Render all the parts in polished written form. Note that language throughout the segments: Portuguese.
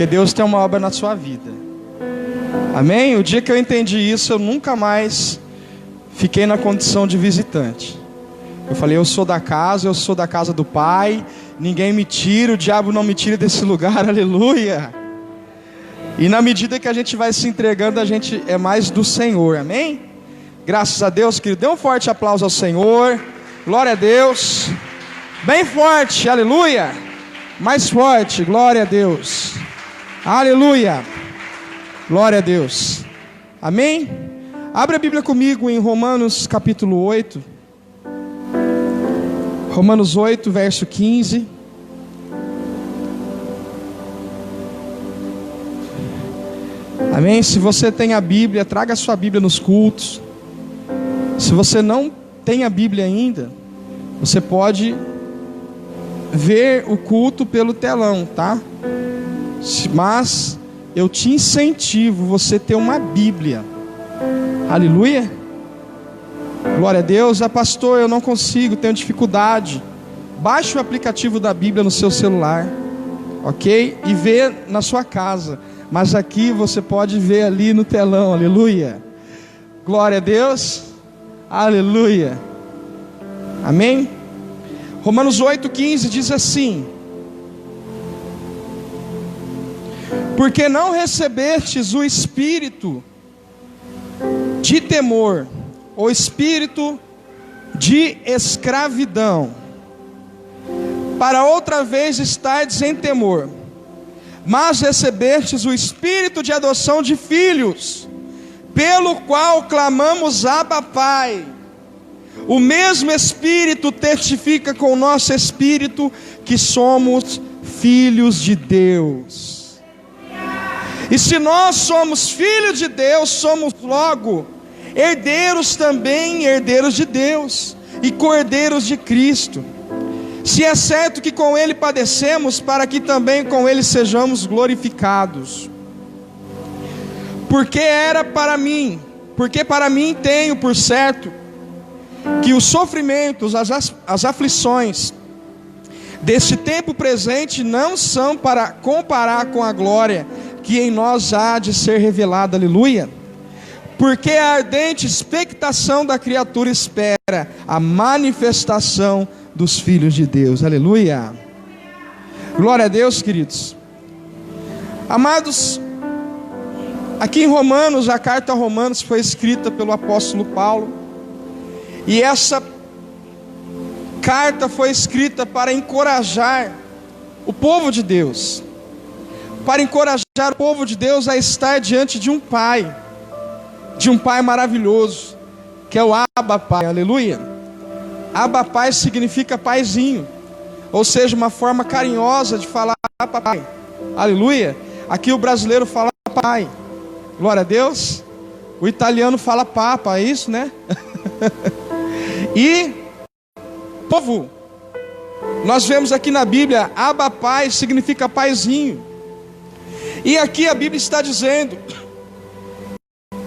Porque Deus tem uma obra na sua vida. Amém? O dia que eu entendi isso, eu nunca mais fiquei na condição de visitante. Eu falei, eu sou da casa do Pai, ninguém me tira, o diabo não me tira desse lugar, aleluia. E na medida que a gente vai se entregando, a gente é mais do Senhor, amém? Graças a Deus, querido, dê um forte aplauso ao Senhor, glória a Deus, bem forte, aleluia, mais forte, glória a Deus, aleluia, glória a Deus, amém? Abre a Bíblia comigo em Romanos capítulo 8, Romanos 8, verso 15. Amém? Se você tem a Bíblia, traga a sua Bíblia nos cultos. Se você não tem a Bíblia ainda, você pode ver o culto pelo telão, tá? Mas eu te incentivo você ter uma Bíblia. Aleluia. Glória a Deus. Pastor, eu não consigo, tenho dificuldade. Baixe o aplicativo da Bíblia no seu celular, ok? E vê na sua casa. Mas aqui você pode ver ali no telão, aleluia. Glória a Deus, aleluia. Amém? Romanos 8,15 diz assim: porque não recebestes o espírito de temor, o espírito de escravidão, para outra vez estardes em temor, mas recebestes o espírito de adoção de filhos, pelo qual clamamos Abba, Pai. O mesmo Espírito testifica com o nosso espírito que somos filhos de Deus. E se nós somos filhos de Deus, somos logo herdeiros também, herdeiros de Deus e cordeiros de Cristo. Se é certo que com Ele padecemos, para que também com Ele sejamos glorificados. Porque para mim tenho por certo que os sofrimentos, as aflições deste tempo presente não são para comparar com a glória que em nós há de ser revelada, aleluia. Porque a ardente expectação da criatura espera a manifestação dos filhos de Deus, aleluia. Glória a Deus, queridos. Amados, aqui em Romanos, a carta a Romanos foi escrita pelo apóstolo Paulo, e essa carta foi escrita para encorajar o povo de Deus, para encorajar o povo de Deus a estar diante de um Pai maravilhoso, que é o Abba Pai, aleluia. Abba Pai significa paizinho, ou seja, uma forma carinhosa de falar Pai, aleluia. Aqui o brasileiro fala pai, glória a Deus. O italiano fala papa, é isso, né? E povo, nós vemos aqui na Bíblia, Abba Pai significa paizinho. E aqui a Bíblia está dizendo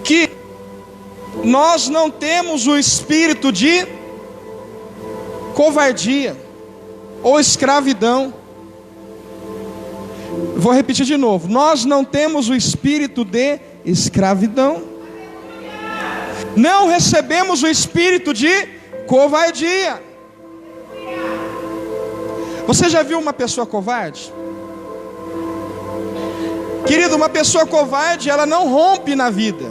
que nós não temos o espírito de covardia ou escravidão. Vou repetir de novo: nós não temos o espírito de escravidão, não recebemos o espírito de covardia. Você já viu uma pessoa covarde? Querido, uma pessoa covarde, ela não rompe na vida.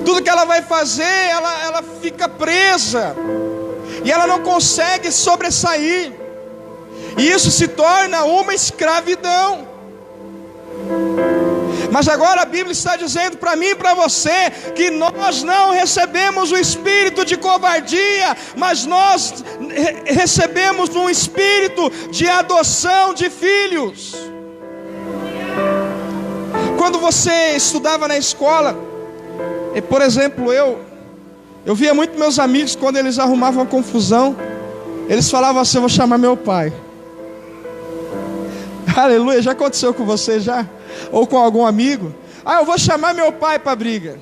Tudo que ela vai fazer, ela fica presa, e ela não consegue sobressair, e isso se torna uma escravidão. Mas agora a Bíblia está dizendo para mim e para você que nós não recebemos o espírito de covardia, mas nós recebemos um espírito de adoção de filhos. Quando você estudava na escola, por exemplo, eu via muito meus amigos, quando eles arrumavam confusão, eles falavam assim: eu vou chamar meu pai. Aleluia. Já aconteceu com você já? Ou com algum amigo? Eu vou chamar meu pai para briga.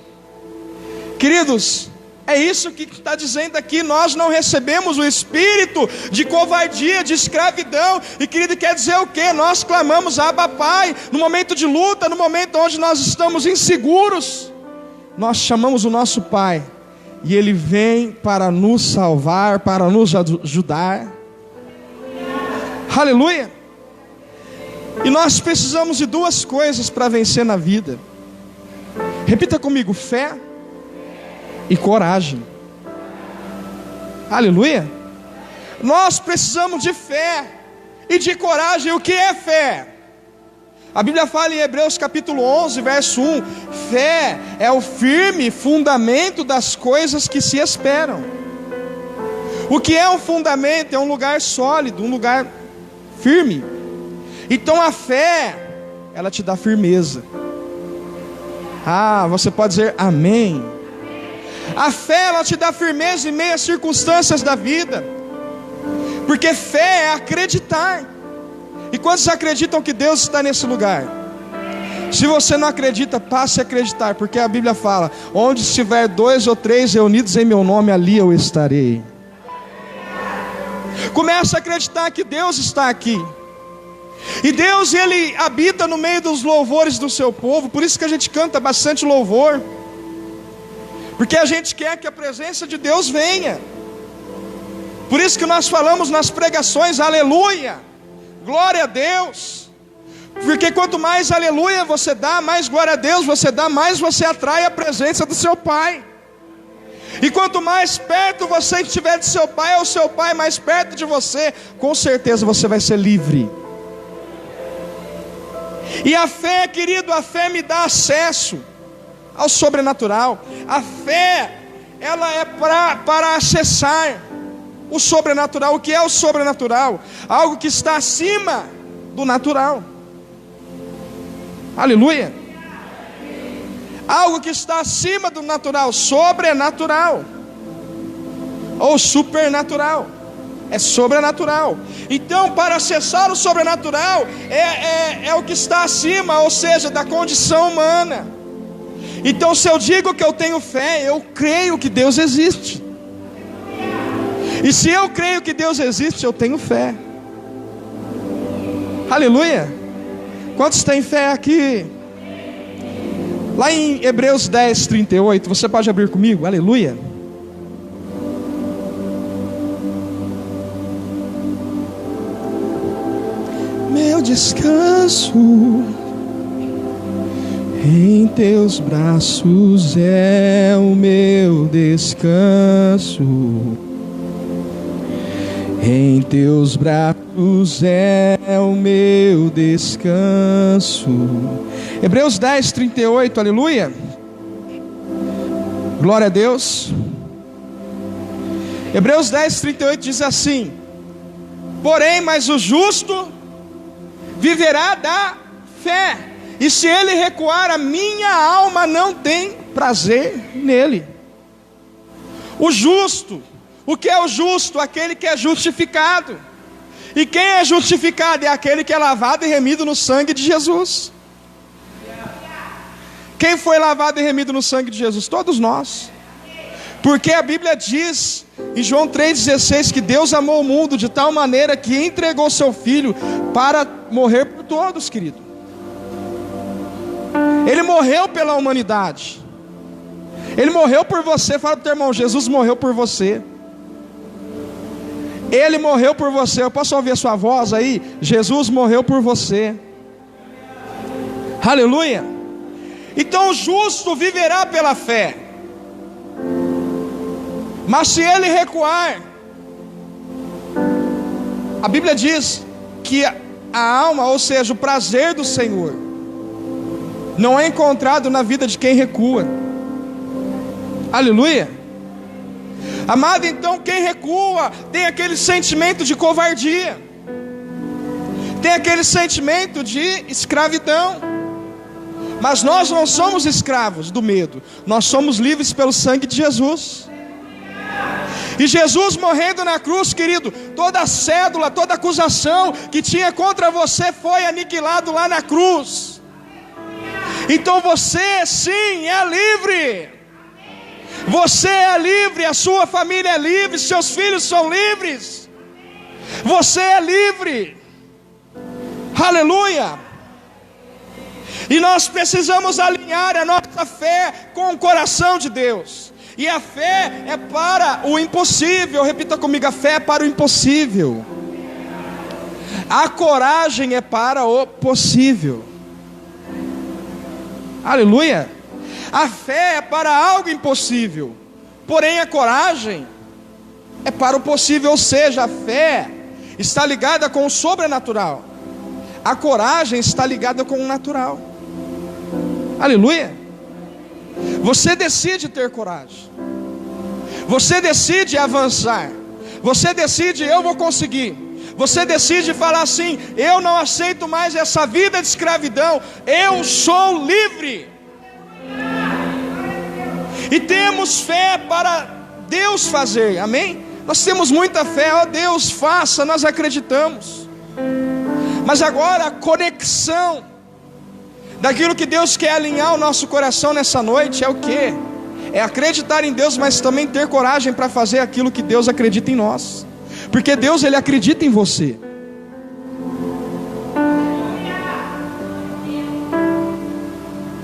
Queridos, É isso que está dizendo aqui. Nós não recebemos o espírito de covardia, de escravidão. E querido, quer dizer o quê? Nós clamamos Abba Pai, no momento de luta, no momento onde nós estamos inseguros, nós chamamos o nosso Pai, e Ele vem para nos salvar, para nos ajudar. Aleluia! E nós precisamos de duas coisas para vencer na vida. Repita comigo: fé e coragem. Aleluia! Nós precisamos de fé e de coragem. O que é fé? A Bíblia fala em Hebreus capítulo 11, verso 1: fé é o firme fundamento das coisas que se esperam. O que é um fundamento? É um lugar sólido, um lugar firme. Então a fé, ela te dá firmeza. Você pode dizer amém. A fé, ela te dá firmeza em meio às circunstâncias da vida. Porque fé é acreditar. E quantos acreditam que Deus está nesse lugar? Se você não acredita, passe a acreditar. Porque a Bíblia fala: onde estiver 2 ou 3 reunidos em meu nome, ali eu estarei. Comece a acreditar que Deus está aqui. E Deus, Ele habita no meio dos louvores do seu povo. Por isso que a gente canta bastante louvor, porque a gente quer que a presença de Deus venha. Por isso que nós falamos nas pregações: aleluia, glória a Deus. Porque quanto mais aleluia você dá, mais glória a Deus você dá, mais você atrai a presença do seu Pai. E quanto mais perto você estiver de seu Pai, ou seu Pai mais perto de você, com certeza você vai ser livre. E a fé, querido, a fé me dá acesso ao sobrenatural. A fé, ela é para acessar o sobrenatural. O que é o sobrenatural? Algo que está acima do natural. Aleluia! Algo que está acima do natural, sobrenatural ou supernatural. É sobrenatural. Então, para acessar o sobrenatural, é o que está acima, ou seja, da condição humana. Então, se eu digo que eu tenho fé, eu creio que Deus existe. E se eu creio que Deus existe, eu tenho fé. Aleluia! Quantos têm fé aqui? Lá em Hebreus 10, 38, você pode abrir comigo? Aleluia! Meu descanso em teus braços é o meu descanso. Em teus braços é o meu descanso. Hebreus 10, 38, aleluia. Glória a Deus. Hebreus 10, 38 diz assim: porém, mas o justo viverá da fé, e se ele recuar, a minha alma não tem prazer nele. O justo, o que é o justo? Aquele que é justificado. E quem é justificado? É aquele que é lavado e remido no sangue de Jesus. Quem foi lavado e remido no sangue de Jesus? Todos nós. Porque a Bíblia diz em João 3,16 que Deus amou o mundo de tal maneira que entregou seu Filho para morrer por todos, querido. Ele morreu pela humanidade. Ele morreu por você. Fala para o teu irmão: Jesus morreu por você. Ele morreu por você. Eu posso ouvir a sua voz aí? Jesus morreu por você. Aleluia. Então o justo viverá pela fé. Mas se ele recuar, a Bíblia diz que a alma, ou seja, o prazer do Senhor, não é encontrado na vida de quem recua. Aleluia. Amado, então quem recua tem aquele sentimento de covardia, tem aquele sentimento de escravidão. Mas nós não somos escravos do medo, nós somos livres pelo sangue de Jesus. E Jesus morrendo na cruz, querido, toda cédula, toda acusação que tinha contra você foi aniquilado lá na cruz. Então você sim é livre. Você é livre, a sua família é livre, seus filhos são livres. Você é livre. Aleluia. E nós precisamos alinhar a nossa fé com o coração de Deus. E a fé é para o impossível. Repita comigo, a fé é para o impossível. A coragem é para o possível. Aleluia. A fé é para algo impossível, porém a coragem é para o possível. Ou seja, a fé está ligada com o sobrenatural, a coragem está ligada com o natural. Aleluia. Você decide ter coragem, você decide avançar, você decide, eu vou conseguir. Você decide falar assim: eu não aceito mais essa vida de escravidão, eu sou livre. E temos fé para Deus fazer, amém? Nós temos muita fé, ó Deus, faça, nós acreditamos. Mas agora a conexão daquilo que Deus quer alinhar o nosso coração nessa noite é o quê? É acreditar em Deus, mas também ter coragem para fazer aquilo que Deus acredita em nós. Porque Deus, Ele acredita em você.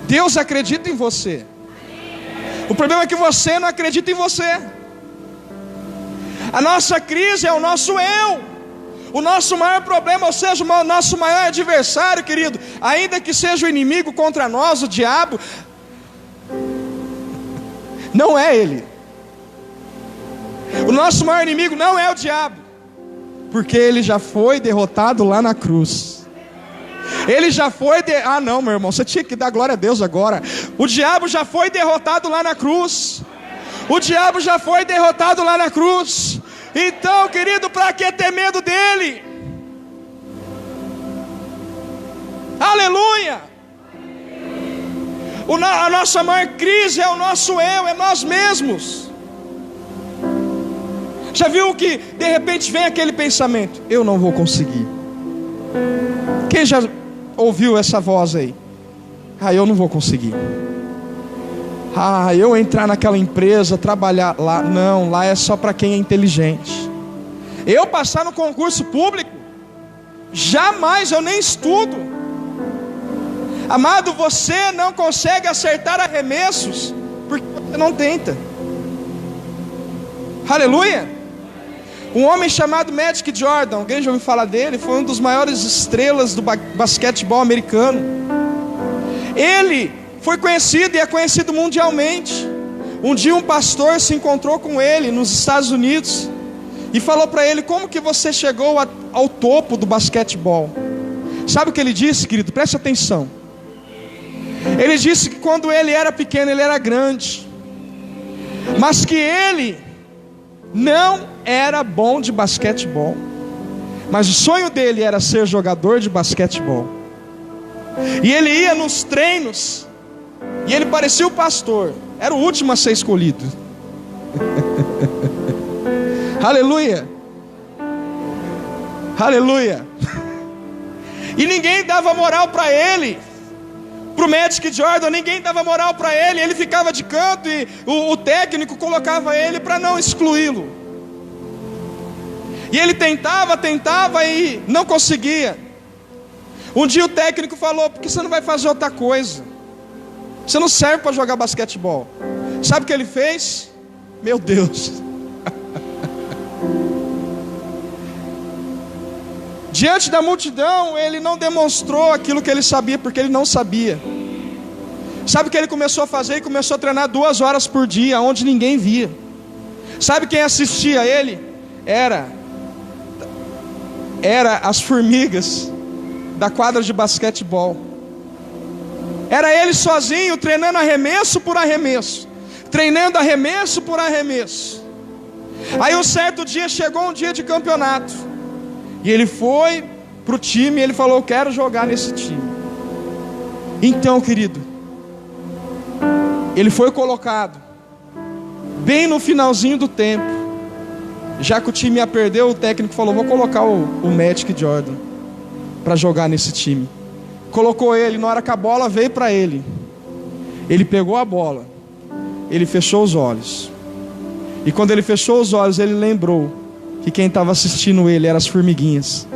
Deus acredita em você. O problema é que você não acredita em você. A nossa crise é o nosso eu. O nosso maior problema, ou seja, o nosso maior adversário, querido, ainda que seja o inimigo contra nós, o diabo, não é ele. O nosso maior inimigo não é o diabo, porque ele já foi derrotado lá na cruz. Ele já foi Ah não, meu irmão, você tinha que dar glória a Deus agora. O diabo já foi derrotado lá na cruz. O diabo já foi derrotado lá na cruz. Então, querido, para que ter medo dele? Aleluia. A nossa maior crise é o nosso eu, é nós mesmos. Já viu que de repente vem aquele pensamento: eu não vou conseguir. Quem já ouviu essa voz aí? Eu não vou conseguir. Eu entrar naquela empresa, trabalhar lá. Não, lá é só para quem é inteligente. Eu passar no concurso público? Jamais, eu nem estudo. Amado, você não consegue acertar arremessos porque você não tenta. Aleluia. Um homem chamado Magic Jordan, alguém já ouviu falar dele? Foi um dos maiores estrelas do basquetebol americano. Ele foi conhecido e é conhecido mundialmente. Um dia um pastor se encontrou com ele nos Estados Unidos e falou para ele: como que você chegou ao topo do basquetebol? Sabe o que ele disse, querido? Preste atenção. Ele disse que quando ele era pequeno, ele era grande, mas que ele não era bom de basquetebol, mas o sonho dele era ser jogador de basquetebol. E ele ia nos treinos, e ele parecia o pastor, era o último a ser escolhido. Aleluia. Aleluia. E ninguém dava moral para ele. Para o Magic Jordan, ninguém dava moral para ele. Ele ficava de canto e o técnico colocava ele para não excluí-lo. E ele tentava e não conseguia. Um dia o técnico falou: por que você não vai fazer outra coisa? Você não serve para jogar basquetebol. Sabe o que ele fez? Meu Deus. Diante da multidão, ele não demonstrou aquilo que ele sabia, porque ele não sabia. Sabe o que ele começou a fazer? Ele começou a treinar 2 horas por dia, onde ninguém via. Sabe quem assistia a ele? Era as formigas da quadra de basquetebol. Era ele sozinho, treinando arremesso por arremesso, treinando arremesso por arremesso. Aí um certo dia, chegou um dia de campeonato, e ele foi para o time, e ele falou: eu quero jogar nesse time. Então, querido, ele foi colocado bem no finalzinho do tempo. Já que o time ia perder, o técnico falou: vou colocar o Magic Jordan para jogar nesse time. Colocou ele, na hora que a bola veio para ele, ele pegou a bola, ele fechou os olhos. E quando ele fechou os olhos, ele lembrou que quem estava assistindo ele eram as formiguinhas.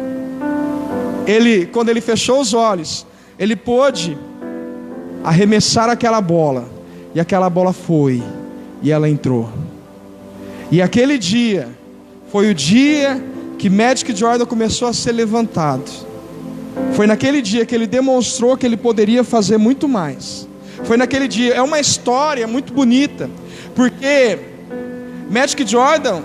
Quando ele fechou os olhos, ele pôde arremessar aquela bola. E aquela bola foi, e ela entrou. E aquele dia foi o dia que Magic Jordan começou a ser levantado. Foi naquele dia que ele demonstrou que ele poderia fazer muito mais. Foi naquele dia. É uma história muito bonita, porque Magic Jordan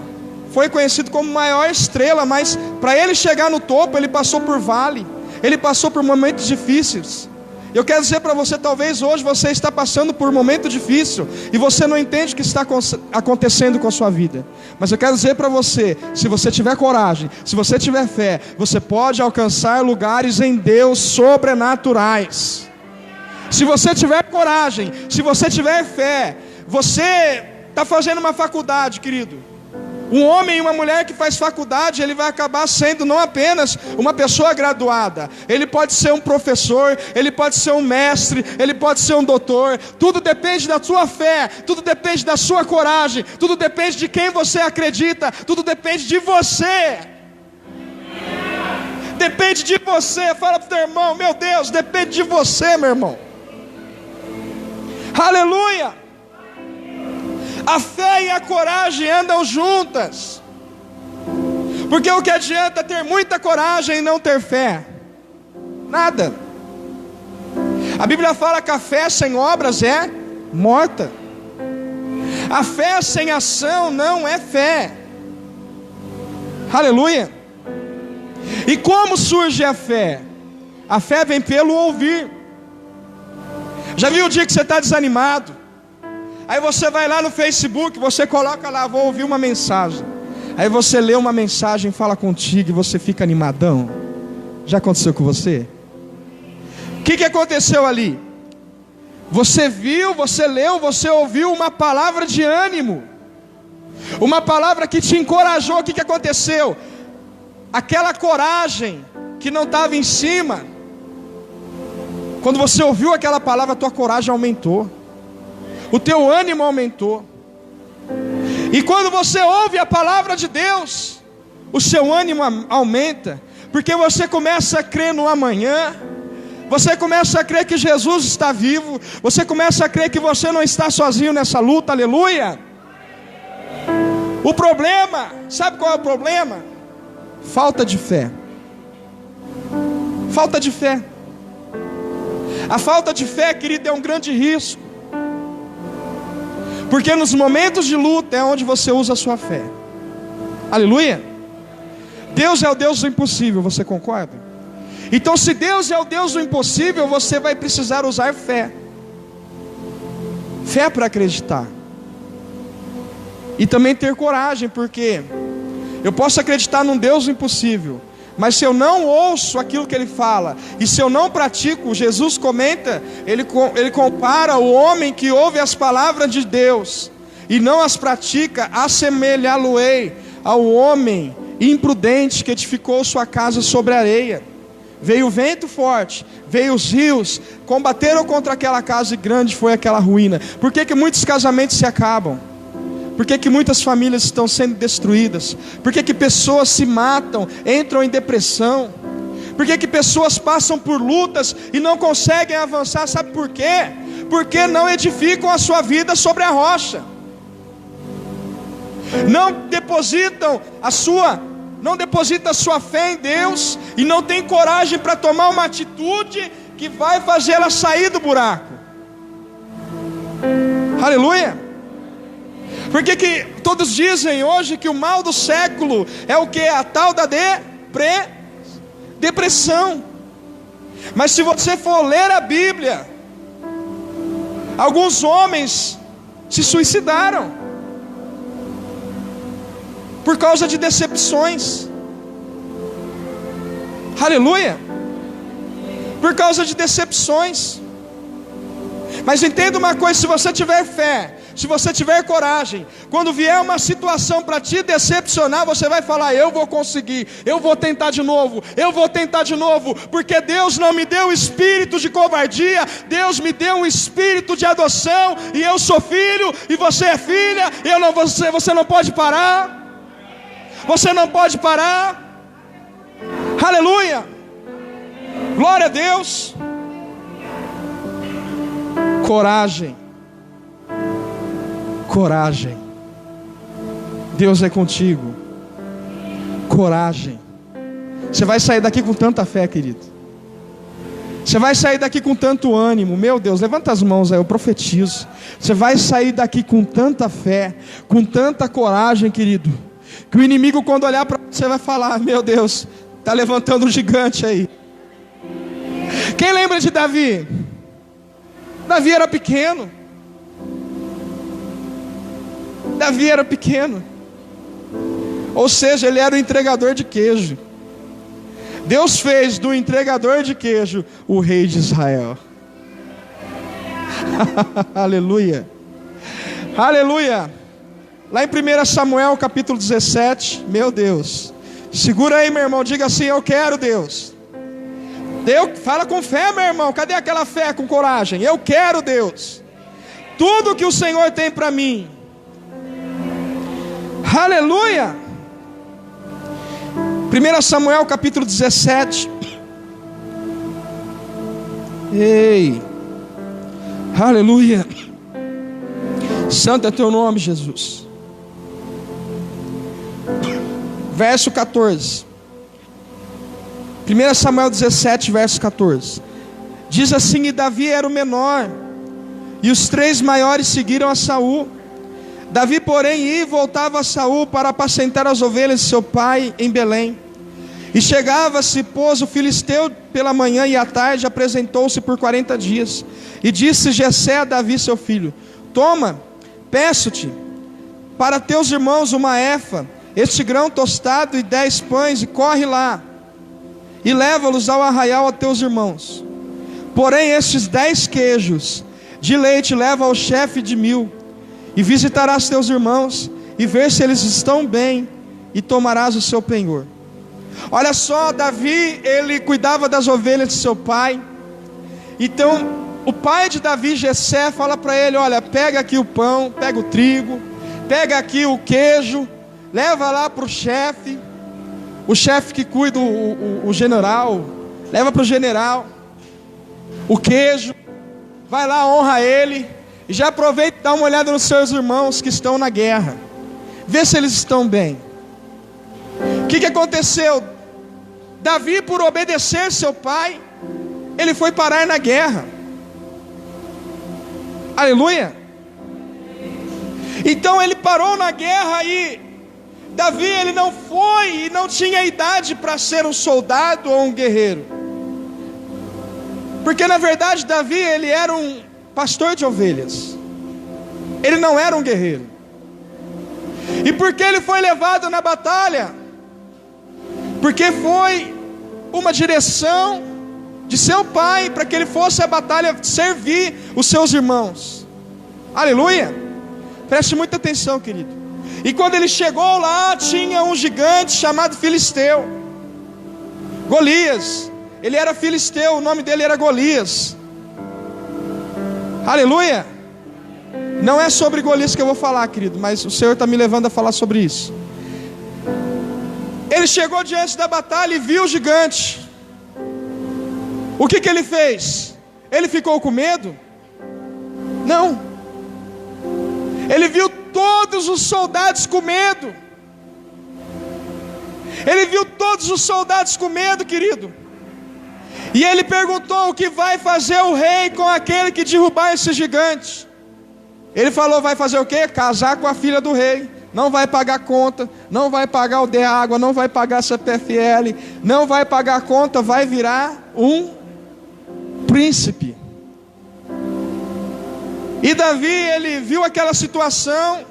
foi conhecido como maior estrela, mas para ele chegar no topo, ele passou por vale, ele passou por momentos difíceis. Eu quero dizer para você, talvez hoje você está passando por um momento difícil e você não entende o que está acontecendo com a sua vida. Mas eu quero dizer para você, se você tiver coragem, se você tiver fé, você pode alcançar lugares em Deus sobrenaturais. Se você tiver coragem, se você tiver fé, você está fazendo uma faculdade, querido. Um homem e uma mulher que faz faculdade, ele vai acabar sendo não apenas uma pessoa graduada. Ele pode ser um professor, ele pode ser um mestre, ele pode ser um doutor. Tudo depende da sua fé, tudo depende da sua coragem, tudo depende de quem você acredita, tudo depende de você. Depende de você. Fala para o teu irmão, meu Deus, depende de você, meu irmão. Aleluia. A fé e a coragem andam juntas. Porque o que adianta ter muita coragem e não ter fé? Nada. A Bíblia fala que a fé sem obras é morta. A fé sem ação não é fé. Aleluia. E como surge a fé? A fé vem pelo ouvir. Já viu o dia que você está desanimado? Aí você vai lá no Facebook, você coloca lá, vou ouvir uma mensagem. Aí você lê uma mensagem, fala contigo e você fica animadão. Já aconteceu com você? O que aconteceu ali? Você viu, você leu, você ouviu uma palavra de ânimo, uma palavra que te encorajou. O que aconteceu? Aquela coragem que não estava em cima, quando você ouviu aquela palavra, a tua coragem aumentou, o teu ânimo aumentou. E quando você ouve a palavra de Deus, o seu ânimo aumenta, porque você começa a crer no amanhã, você começa a crer que Jesus está vivo, você começa a crer que você não está sozinho nessa luta, aleluia. O problema, sabe qual é o problema? Falta de fé. Falta de fé. A falta de fé, querido, é um grande risco. Porque nos momentos de luta é onde você usa a sua fé. Aleluia. Deus é o Deus do impossível, você concorda? Então se Deus é o Deus do impossível, você vai precisar usar fé. Fé para acreditar. E também ter coragem, porque eu posso acreditar num Deus do impossível, mas se eu não ouço aquilo que Ele fala, e se eu não pratico, Jesus comenta, ele compara o homem que ouve as palavras de Deus e não as pratica, assemelhá-lo-ei ao homem imprudente que edificou sua casa sobre a areia. Veio o vento forte, veio os rios, combateram contra aquela casa e grande foi aquela ruína. Por que muitos casamentos se acabam? Por que muitas famílias estão sendo destruídas? Por que pessoas se matam, entram em depressão? Por que pessoas passam por lutas e não conseguem avançar? Sabe por quê? Porque não edificam a sua vida sobre a rocha. Não depositam a sua fé em Deus e não tem coragem para tomar uma atitude que vai fazê-la sair do buraco. Aleluia. Por que todos dizem hoje que o mal do século é o que? A tal da depressão. Mas se você for ler a Bíblia, alguns homens se suicidaram por causa de decepções. Aleluia. Por causa de decepções. Mas entenda uma coisa, se você tiver fé, se você tiver coragem, quando vier uma situação para te decepcionar, você vai falar: eu vou conseguir, eu vou tentar de novo, eu vou tentar de novo, porque Deus não me deu espírito de covardia, Deus me deu um espírito de adoção, e eu sou filho, e você é filha, você não pode parar, você não pode parar, aleluia, glória a Deus. Coragem, coragem, Deus é contigo, coragem. Você vai sair daqui com tanta fé, querido, você vai sair daqui com tanto ânimo. Meu Deus, levanta as mãos aí, eu profetizo. Você vai sair daqui com tanta fé, com tanta coragem, querido, que o inimigo, quando olhar para você, vai falar: meu Deus, está levantando um gigante aí. Quem lembra de Davi? Davi era pequeno. Davi era pequeno. Ou seja, ele era o entregador de queijo. Deus fez do entregador de queijo o rei de Israel. Aleluia. Aleluia. Lá em 1 Samuel capítulo 17. Meu Deus. Segura aí, meu irmão. Diga assim: eu quero, Deus. Fala com fé, meu irmão. Cadê aquela fé com coragem? Eu quero, Deus, tudo que o Senhor tem para mim. Aleluia. 1 Samuel capítulo 17. Ei, aleluia. Santo é teu nome, Jesus. Verso 14. 1 Samuel 17, verso 14. Diz assim: e Davi era o menor, e os 3 maiores seguiram a Saul. Davi, porém, ia e voltava a Saul para apacentar as ovelhas de seu pai em Belém. E chegava-se, pôs o filisteu pela manhã, e à tarde apresentou-se por 40 dias. E disse Jessé a Davi seu filho: toma, peço-te, para teus irmãos uma efa, este grão tostado e 10 pães, e corre lá, e leva-los ao arraial a teus irmãos. Porém estes 10 queijos de leite leva ao chefe de 1000, e visitarás teus irmãos, e ver se eles estão bem, e tomarás o seu penhor. Olha só, Davi, ele cuidava das ovelhas de seu pai. Então o pai de Davi, Jessé, fala para ele: olha, pega aqui o pão, pega o trigo, pega aqui o queijo, leva lá para o chefe que cuida, o general, leva para o general o queijo, vai lá, honra ele, e já aproveita e dá uma olhada nos seus irmãos que estão na guerra, vê se eles estão bem. O que aconteceu? Davi, por obedecer seu pai, ele foi parar na guerra. Aleluia. Então ele parou na guerra, e Davi, ele não foi e não tinha idade para ser um soldado ou um guerreiro, porque na verdade Davi, ele era um pastor de ovelhas, ele não era um guerreiro. E por que ele foi levado na batalha? Porque foi uma direção de seu pai, para que ele fosse à batalha servir os seus irmãos. Aleluia. Preste muita atenção, querido. E quando ele chegou lá, tinha um gigante chamado Filisteu, Golias. Ele era filisteu, o nome dele era Golias. Aleluia. Não é sobre Golias que eu vou falar, querido, mas o Senhor está me levando a falar sobre isso. Ele chegou diante da batalha e viu o gigante. O que ele fez? Ele ficou com medo? Não. Ele viu todos os soldados com medo. Ele viu todos os soldados com medo, querido. E ele perguntou: o que vai fazer o rei com aquele que derrubar esse gigante? Ele falou: vai fazer o quê? Casar com a filha do rei. Não vai pagar conta, não vai pagar o de água, não vai pagar CPFL, não vai pagar conta, vai virar um príncipe. E Davi, ele viu aquela situação,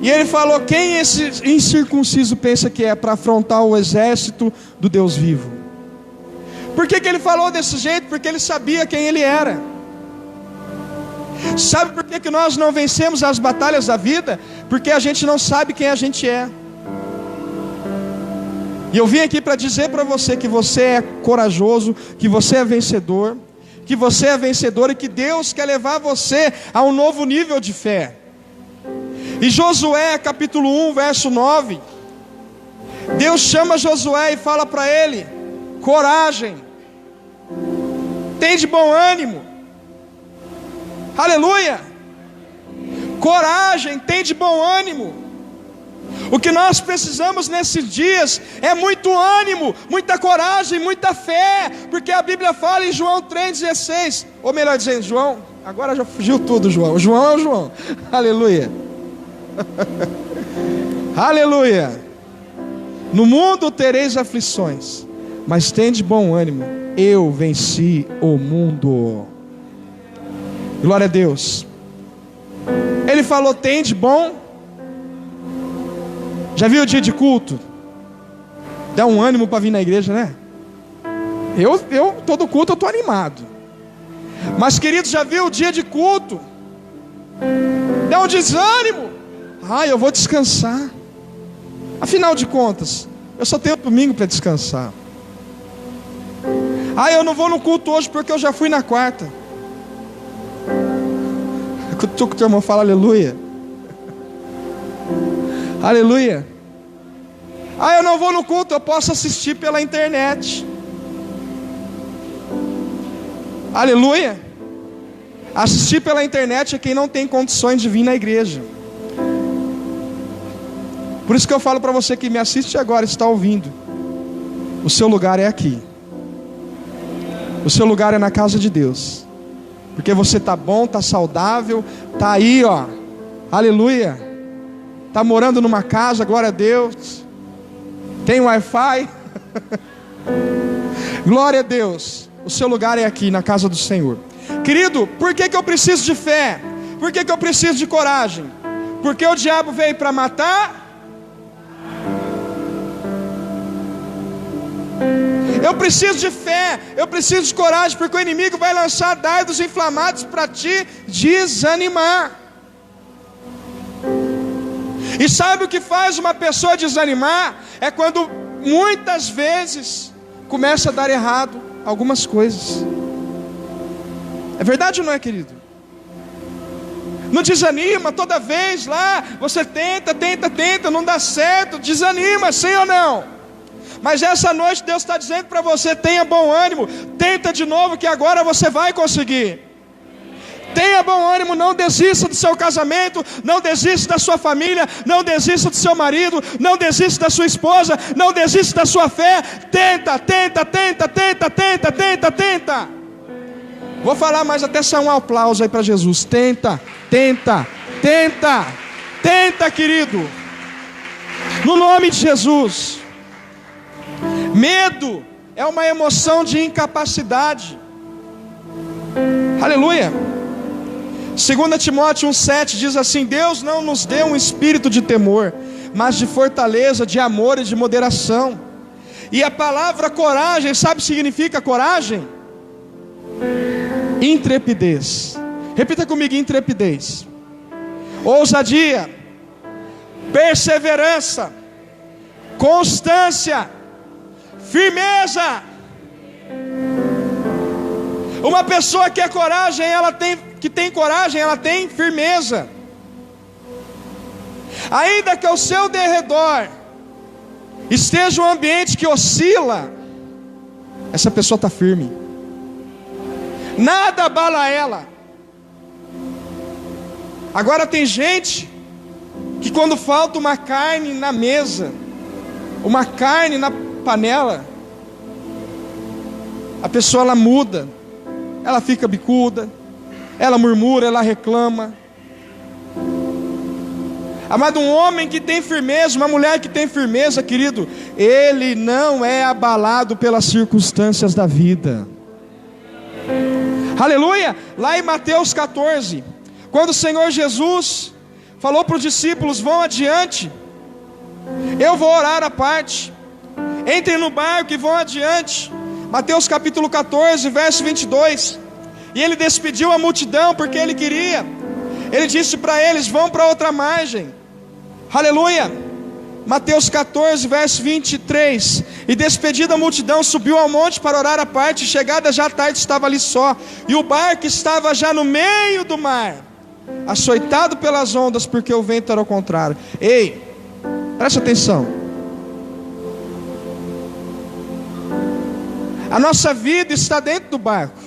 e ele falou: quem esse incircunciso pensa que é para afrontar o exército do Deus vivo? Por que ele falou desse jeito? Porque ele sabia quem ele era. Sabe por que nós não vencemos as batalhas da vida? Porque a gente não sabe quem a gente é. E eu vim aqui para dizer para você que você é corajoso, que você é vencedor, que você é vencedor e que Deus quer levar você a um novo nível de fé. E Josué capítulo 1 verso 9, Deus chama Josué e fala para ele: coragem, tem de bom ânimo, aleluia, coragem, tem de bom ânimo. O que nós precisamos nesses dias é muito ânimo, muita coragem, muita fé, porque a Bíblia fala em João 3,16, ou melhor dizendo, João, agora já fugiu tudo, João é o João, aleluia, aleluia. No mundo tereis aflições, mas tende bom ânimo, eu venci o mundo. Glória a Deus. Ele falou: tende bom. Já viu o dia de culto? Dá um ânimo para vir na igreja, né? Eu todo culto eu estou animado. Mas queridos, já viu o dia de culto? Dá um desânimo. Eu vou descansar. Afinal de contas, eu só tenho domingo para descansar. Eu não vou no culto hoje porque eu já fui na quarta. O teu irmão fala aleluia. Aleluia. Eu não vou no culto, eu posso assistir pela internet. Aleluia. Assistir pela internet é quem não tem condições de vir na igreja. Por isso que eu falo para você que me assiste agora, está ouvindo, o seu lugar é aqui. O seu lugar é na casa de Deus. Porque você está bom, está saudável, está aí, ó. Aleluia. Está morando numa casa, glória a Deus. Tem Wi-Fi. Glória a Deus. O seu lugar é aqui, na casa do Senhor. Querido, por que eu preciso de fé? Por que eu preciso de coragem? Porque o diabo veio para matar. Eu preciso de fé, eu preciso de coragem, porque o inimigo vai lançar dardos inflamados para te desanimar. E sabe o que faz uma pessoa desanimar? É quando muitas vezes começa a dar errado algumas coisas. É verdade ou não é, querido? Não desanima toda vez lá, você tenta, não dá certo, desanima, sim ou não? Mas essa noite Deus está dizendo para você: tenha bom ânimo, tenta de novo que agora você vai conseguir. Tenha bom ânimo, não desista do seu casamento, não desista da sua família, não desista do seu marido, não desista da sua esposa, não desista da sua fé. Tenta. Vou falar mais até sair um aplauso aí para Jesus. Tenta, querido. No nome de Jesus. Medo é uma emoção de incapacidade. Aleluia. 2 Timóteo 1,7 diz assim: Deus não nos deu um espírito de temor, mas de fortaleza, de amor e de moderação. E a palavra coragem, sabe o que significa coragem? Intrepidez. Repita comigo: intrepidez. Ousadia, perseverança, constância, firmeza. Uma pessoa que é coragem, que tem coragem, ela tem firmeza. Ainda que ao seu derredor esteja um ambiente que oscila, essa pessoa está firme. Nada abala ela. Agora tem gente que quando falta uma carne na mesa, uma carne na panela, a pessoa ela muda, ela fica bicuda, ela murmura, ela reclama. Amado, um homem que tem firmeza, uma mulher que tem firmeza, querido, ele não é abalado pelas circunstâncias da vida. Aleluia. Lá em Mateus 14, quando o Senhor Jesus falou para os discípulos: vão adiante, eu vou orar à parte, entrem no barco e vão adiante. Mateus capítulo 14, verso 22. E ele despediu a multidão porque ele queria. Ele disse para eles: vão para outra margem. Aleluia. Mateus 14, verso 23. E despedida a multidão, subiu ao monte para orar à parte. Chegada já a tarde, estava ali só. E o barco estava já no meio do mar, açoitado pelas ondas, porque o vento era ao contrário. Ei, presta atenção. A nossa vida está dentro do barco.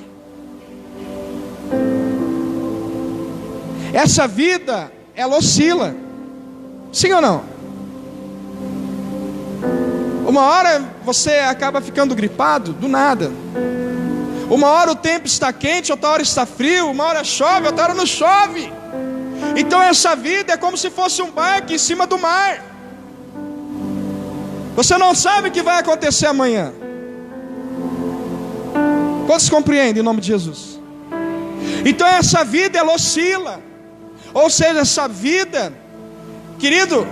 Essa vida, ela oscila. Sim ou não? Uma hora você acaba ficando gripado, do nada. Uma hora o tempo está quente, outra hora está frio. Uma hora chove, outra hora não chove. Então essa vida é como se fosse um barco em cima do mar. Você não sabe o que vai acontecer amanhã. Quantos compreendem em nome de Jesus? Então essa vida, ela oscila. Ou seja, essa vida, querido,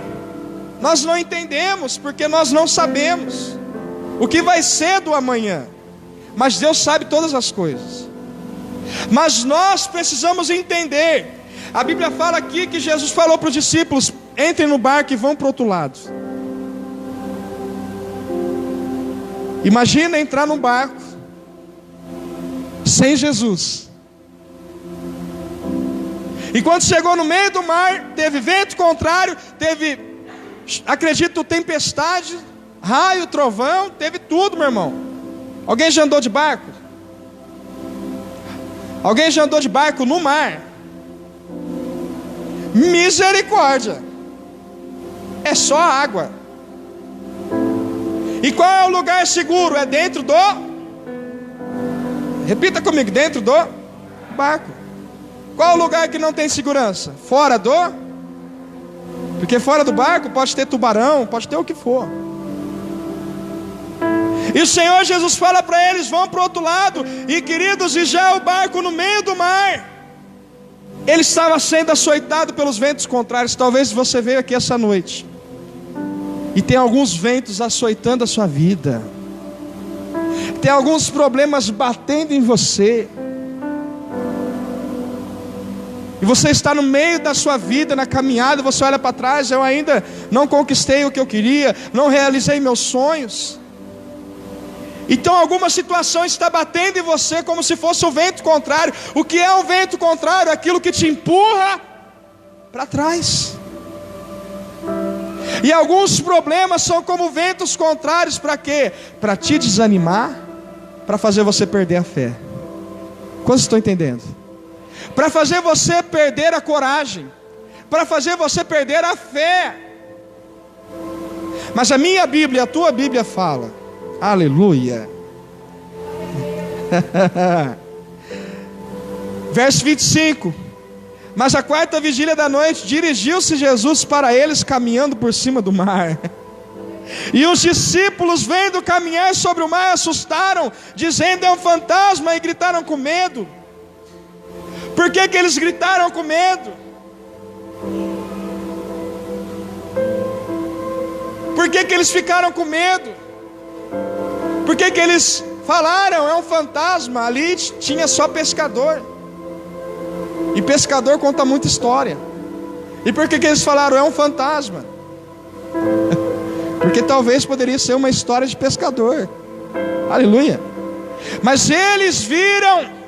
nós não entendemos, porque nós não sabemos o que vai ser do amanhã. Mas Deus sabe todas as coisas. Mas nós precisamos entender. A Bíblia fala aqui que Jesus falou para os discípulos: entrem no barco e vão para o outro lado. Imagina entrar num barco sem Jesus. E quando chegou no meio do mar, teve vento contrário, teve, acredito, tempestade, raio, trovão, teve tudo, meu irmão. Alguém já andou de barco? Alguém já andou de barco no mar? Misericórdia! É só água. E qual é o lugar seguro? É dentro do... Repita comigo: dentro do barco. Qual o lugar que não tem segurança? Fora do... Porque fora do barco pode ter tubarão, pode ter o que for. E o Senhor Jesus fala para eles: vão para o outro lado. E queridos, e já o barco no meio do mar, ele estava sendo açoitado pelos ventos contrários. Talvez você veio aqui essa noite e tem alguns ventos açoitando a sua vida. Tem alguns problemas batendo em você. E você está no meio da sua vida, na caminhada, você olha para trás: eu ainda não conquistei o que eu queria, não realizei meus sonhos. Então alguma situação está batendo em você como se fosse o vento contrário. O que é o vento contrário? Aquilo que te empurra para trás. E alguns problemas são como ventos contrários. Para quê? Para te desanimar, para fazer você perder a fé. Quantos estão entendendo? Para fazer você perder a coragem, para fazer você perder a fé. Mas a minha Bíblia, a tua Bíblia fala, aleluia. Verso 25. Mas à quarta vigília da noite, dirigiu-se Jesus para eles, caminhando por cima do mar. E os discípulos, vendo caminhar sobre o mar, assustaram, dizendo: é um fantasma, e gritaram com medo. Por que que eles gritaram com medo? Por que que eles ficaram com medo? Por que que eles falaram: é um fantasma? Ali tinha só pescador, e pescador conta muita história. E por que que eles falaram: é um fantasma? Porque talvez poderia ser uma história de pescador. Aleluia. Mas eles viram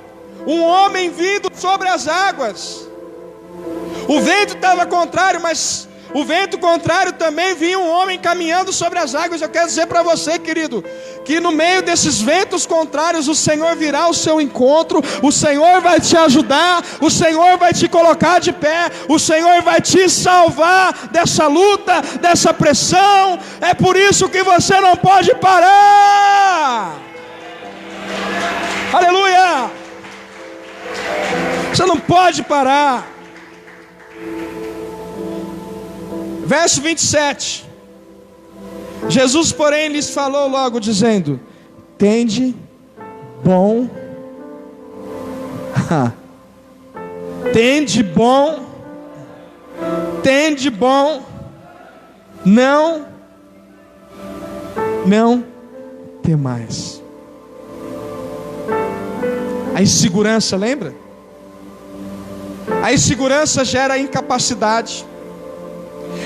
um homem vindo sobre as águas. O vento estava contrário, mas o vento contrário também vinha um homem caminhando sobre as águas. Eu quero dizer para você, querido, que no meio desses ventos contrários, o Senhor virá ao seu encontro. O Senhor vai te ajudar. O Senhor vai te colocar de pé. O Senhor vai te salvar dessa luta, dessa pressão. É por isso que você não pode parar. Aleluia. Você não pode parar. Verso 27. Jesus, porém, lhes falou logo, dizendo: tende bom. Tende bom. Tende bom. Não temais. A insegurança, lembra? A insegurança gera incapacidade.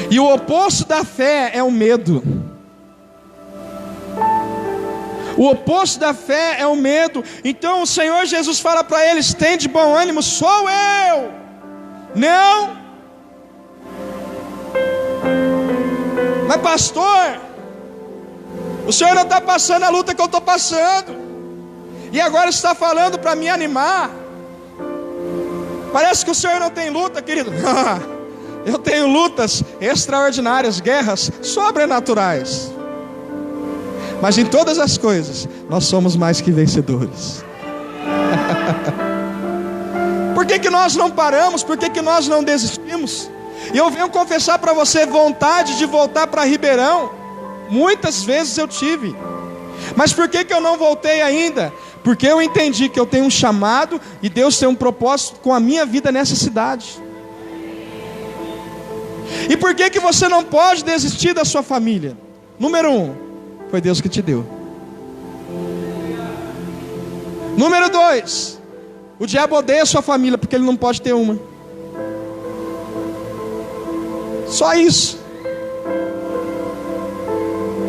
E o oposto da fé é o medo. O oposto da fé é o medo. Então o Senhor Jesus fala para eles: tem de bom ânimo, sou eu. Não. Mas pastor, o Senhor não está passando a luta que eu estou passando, e agora está falando para me animar. Parece que o Senhor não tem luta, querido. Eu tenho lutas extraordinárias, guerras sobrenaturais. Mas em todas as coisas, nós somos mais que vencedores. Por que nós não paramos? Por que nós não desistimos? E eu venho confessar para você, vontade de voltar para Ribeirão, muitas vezes eu tive. Mas por que eu não voltei ainda? Porque eu entendi que eu tenho um chamado e Deus tem um propósito com a minha vida nessa cidade. E por que você não pode desistir da sua família? Número 1, foi Deus que te deu. Número 2, o diabo odeia a sua família porque ele não pode ter uma. Só isso.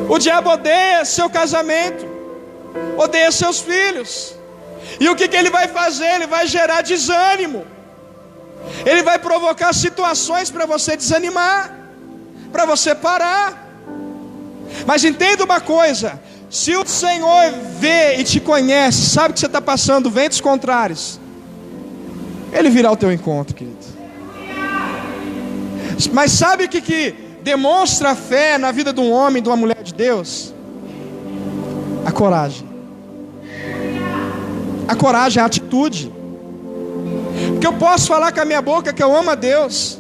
O diabo odeia seu casamento, odeia seus filhos. E o que ele vai fazer? Ele vai gerar desânimo. Ele vai provocar situações para você desanimar, para você parar. Mas entenda uma coisa: se o Senhor vê e te conhece, sabe que você está passando ventos contrários, Ele virá ao teu encontro, querido. Mas sabe o que demonstra a fé na vida de um homem, de uma mulher de Deus? A coragem. A coragem, a atitude. Porque eu posso falar com a minha boca que eu amo a Deus,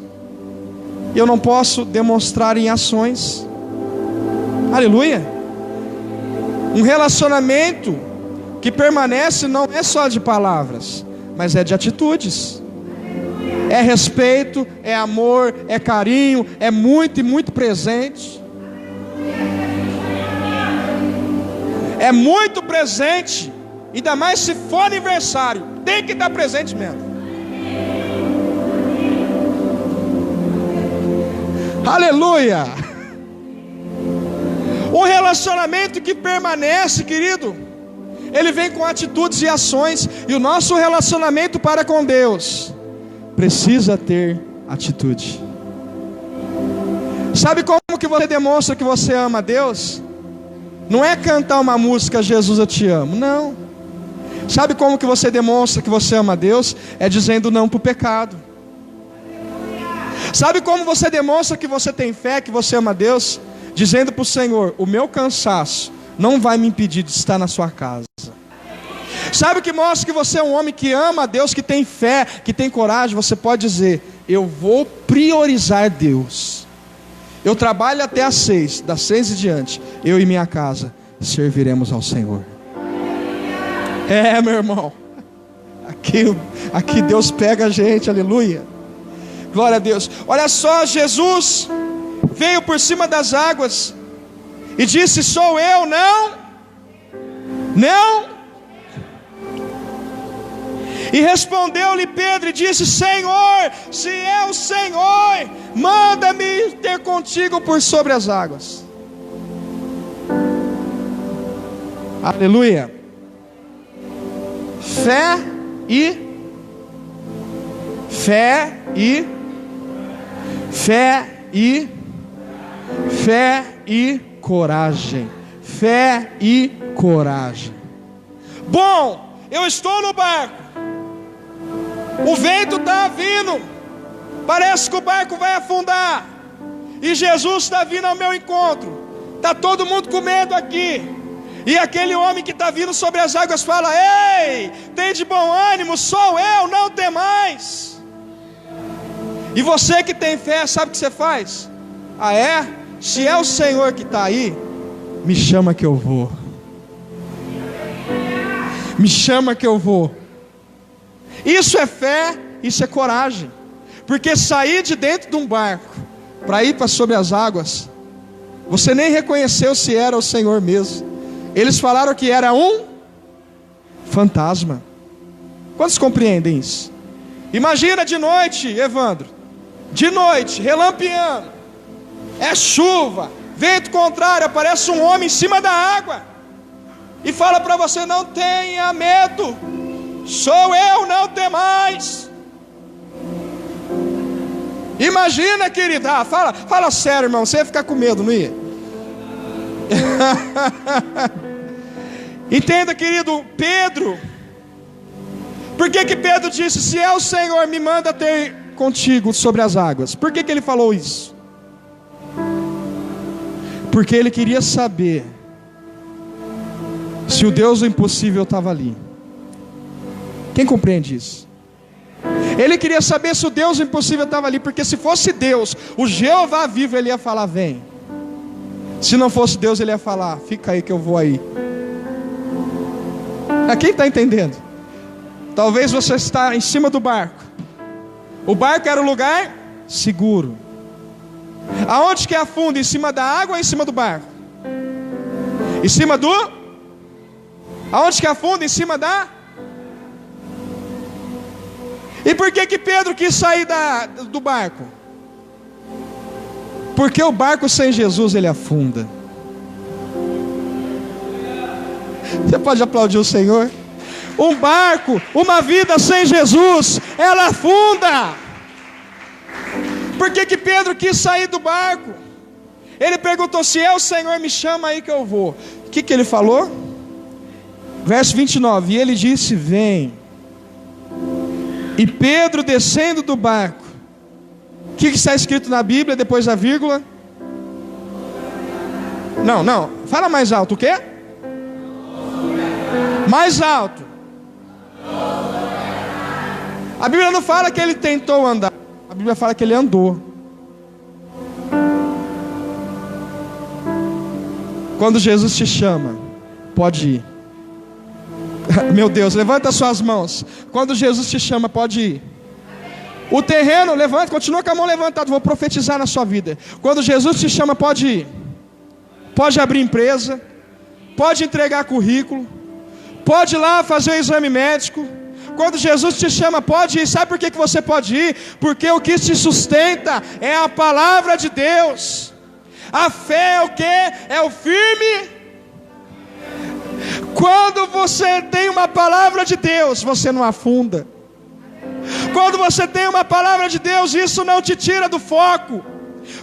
e eu não posso demonstrar em ações. Aleluia. Um relacionamento que permanece não é só de palavras, mas é de atitudes. É respeito, é amor, é carinho, é muito e muito presente. É muito presente, ainda mais se for aniversário, tem que estar presente mesmo. Aleluia. Um relacionamento que permanece, querido, ele vem com atitudes e ações. E o nosso relacionamento para com Deus precisa ter atitude. Sabe como que você demonstra que você ama a Deus? Não é cantar uma música, Jesus eu te amo, não. Sabe como que você demonstra que você ama a Deus? É dizendo não para o pecado. Sabe como você demonstra que você tem fé, que você ama a Deus? Dizendo para o Senhor: o meu cansaço não vai me impedir de estar na sua casa. Sabe o que mostra que você é um homem que ama a Deus, que tem fé, que tem coragem? Você pode dizer: eu vou priorizar Deus. Eu trabalho até às 6, das 6 em diante, eu e minha casa serviremos ao Senhor. É, meu irmão, aqui Deus pega a gente, aleluia. Glória a Deus. Olha só, Jesus veio por cima das águas e disse: sou eu, não? E respondeu-lhe Pedro e disse: Senhor, se é o Senhor, manda-me ter contigo por sobre as águas. Aleluia. Fé e coragem. Fé e coragem. Bom, eu estou no barco, o vento está vindo, parece que o barco vai afundar, e Jesus está vindo ao meu encontro. Está todo mundo com medo aqui, e aquele homem que está vindo sobre as águas fala: ei, tem de bom ânimo, sou eu, não tem mais. E você que tem fé, sabe o que você faz? Ah, é? Se é o Senhor que está aí, me chama que eu vou. Me chama que eu vou. Isso é fé, isso é coragem. Porque sair de dentro de um barco para ir para sobre as águas, você nem reconheceu se era o Senhor mesmo. Eles falaram que era um fantasma. Quantos compreendem isso? Imagina de noite, Evandro, de noite, relampeando, é chuva, vento contrário, aparece um homem em cima da água e fala para você: não tenha medo, sou eu, não tem mais. Imagina, querida, fala sério, irmão, você ia ficar com medo, não ia? Entenda, querido, Pedro, por que Pedro disse: se é o Senhor, me manda ter contigo sobre as águas? Por que ele falou isso? Porque ele queria saber se o Deus do impossível estava ali. Quem compreende isso? Ele queria saber se o Deus do impossível estava ali, porque se fosse Deus, o Jeová vivo, ele ia falar: vem. Se não fosse Deus, ele ia falar: fica aí que eu vou aí. Quem está entendendo? Talvez você está em cima do barco. O barco era um lugar seguro. Aonde que afunda? Em cima da água ou em cima do barco? Em cima do... Aonde que afunda? Em cima da... E por que Pedro quis sair do barco? Porque o barco sem Jesus, ele afunda. Você pode aplaudir o Senhor? Um barco, uma vida sem Jesus, ela afunda. Por que Pedro quis sair do barco? Ele perguntou: se é o Senhor, me chama aí que eu vou. O que ele falou? Verso 29, e ele disse: vem. E Pedro, descendo do barco, o que está escrito na Bíblia depois da vírgula? Não, fala mais alto. O quê? Mais alto. A Bíblia não fala que ele tentou andar, a Bíblia fala que ele andou. Quando Jesus te chama, pode ir. Meu Deus, levanta suas mãos. Quando Jesus te chama, pode ir. O terreno, levanta, continua com a mão levantada. Vou profetizar na sua vida. Quando Jesus te chama, pode ir. Pode abrir empresa, pode entregar currículo, pode ir lá fazer o exame médico. Quando Jesus te chama, pode ir. Sabe por que você pode ir? Porque o que te sustenta é a palavra de Deus. A fé é o que? É o firme. Quando você tem uma palavra de Deus, você não afunda. Quando você tem uma palavra de Deus, isso não te tira do foco.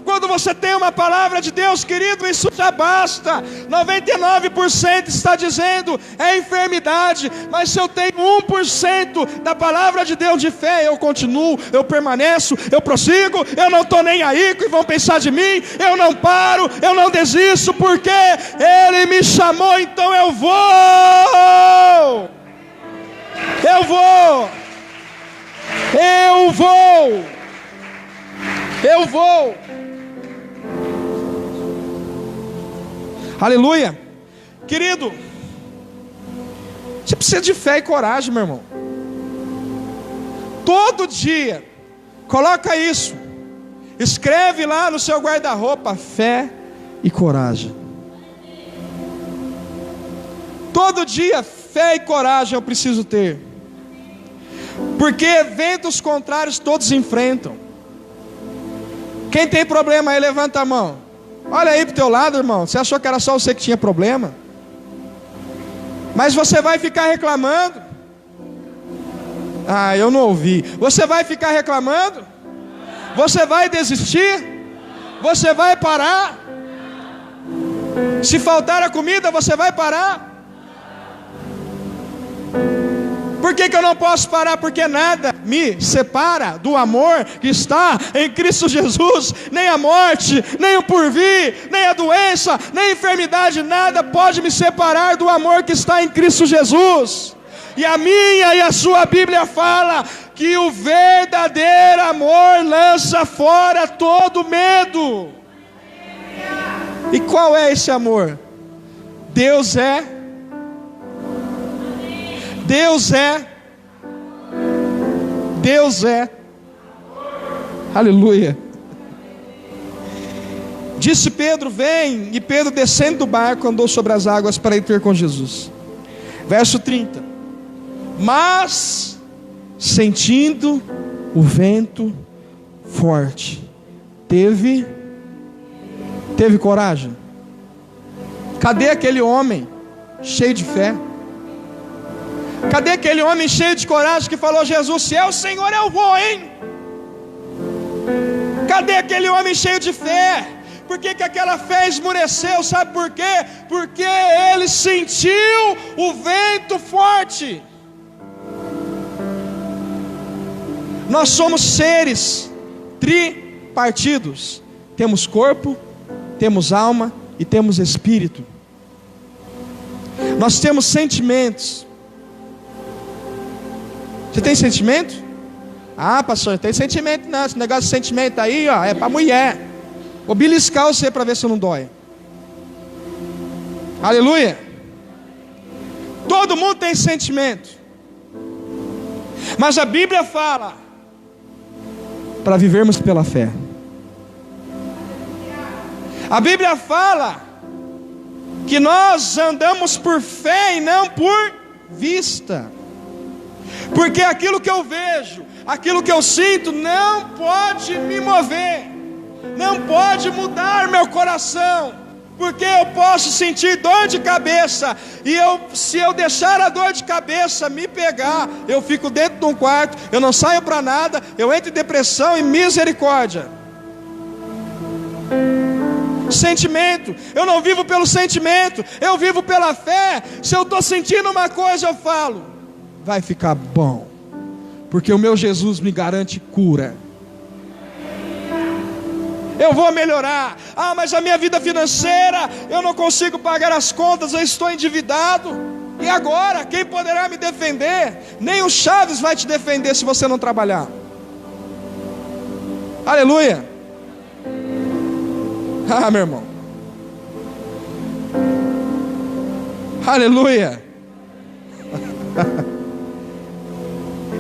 Quando você tem uma palavra de Deus, querido, isso já basta. 99% está dizendo é enfermidade, mas se eu tenho 1% da palavra de Deus de fé, eu continuo, eu permaneço, eu prossigo, eu não estou nem aí com o que vão pensar de mim, eu não paro, eu não desisto, porque Ele me chamou, então eu vou. Eu vou. Eu vou. Eu vou. Aleluia. Querido, você precisa de fé e coragem, meu irmão. Todo dia, coloca isso, escreve lá no seu guarda-roupa: fé e coragem. Todo dia, fé e coragem eu preciso ter. Porque eventos contrários todos enfrentam. Quem tem problema aí, levanta a mão. Olha aí para o teu lado, irmão. Você achou que era só você que tinha problema? Mas você vai ficar reclamando? Ah, eu não ouvi. Você vai ficar reclamando? Você vai desistir? Você vai parar? Se faltar a comida, você vai parar? Por que eu não posso parar? Porque nada me separa do amor que está em Cristo Jesus. Nem a morte, nem o porvir, nem a doença, nem a enfermidade, nada pode me separar do amor que está em Cristo Jesus. E a minha e a sua Bíblia fala que o verdadeiro amor lança fora todo medo. E qual é esse amor? Deus é. Aleluia. Disse Pedro: vem. E Pedro, descendo do barco, andou sobre as águas para ir ter com Jesus. Verso 30. Mas sentindo o vento forte, teve coragem? Cadê aquele homem cheio de fé? Cadê aquele homem cheio de coragem que falou: Jesus, se é o Senhor, eu vou, hein? Cadê aquele homem cheio de fé? Por que aquela fé esmureceu? Sabe por quê? Porque ele sentiu o vento forte. Nós somos seres tripartidos. Temos corpo, temos alma e temos espírito. Nós temos sentimentos. Você tem sentimento? Ah, pastor, não tem sentimento não. Esse negócio de sentimento aí, ó, é para mulher. Vou beliscar você para ver se não dói. Aleluia. Todo mundo tem sentimento. Mas a Bíblia fala para vivermos pela fé. A Bíblia fala que nós andamos por fé e não por vista. Porque aquilo que eu vejo, aquilo que eu sinto, não pode me mover, não pode mudar meu coração. Porque eu posso sentir dor de cabeça, e se eu deixar a dor de cabeça me pegar, eu fico dentro de um quarto, eu não saio para nada, eu entro em depressão e misericórdia. Sentimento, eu não vivo pelo sentimento, eu vivo pela fé. Se eu estou sentindo uma coisa, eu falo: vai ficar bom, porque o meu Jesus me garante cura. Eu vou melhorar. Ah, mas a minha vida financeira, eu não consigo pagar as contas, eu estou endividado. E agora, quem poderá me defender? Nem o Chaves vai te defender se você não trabalhar. Aleluia. Ah, meu irmão. Aleluia.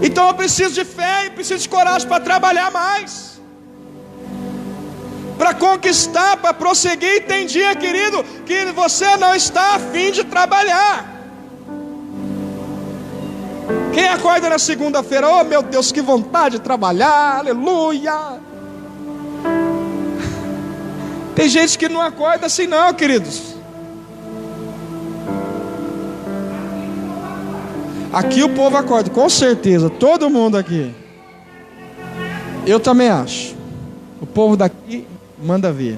Então eu preciso de fé e preciso de coragem para trabalhar mais, para conquistar, para prosseguir. E tem dia, querido, que você não está a fim de trabalhar. Quem acorda na segunda-feira: oh meu Deus, que vontade de trabalhar, aleluia. Tem gente que não acorda assim não, queridos. Aqui o povo acorda, com certeza, todo mundo aqui. Eu também acho. O povo daqui manda ver.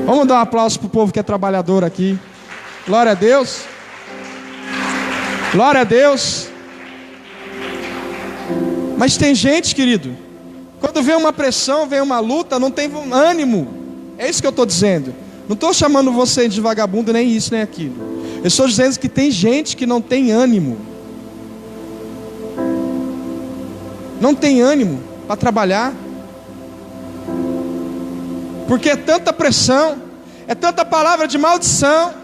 Vamos dar um aplauso para o povo que é trabalhador aqui. Glória a Deus. Glória a Deus. Mas tem gente, querido, quando vem uma pressão, vem uma luta, não tem ânimo. É isso que eu estou dizendo. Não estou chamando você de vagabundo, nem isso, nem aquilo. Eu estou dizendo que tem gente que não tem ânimo. Não tem ânimo para trabalhar. Porque é tanta pressão, é tanta palavra de maldição,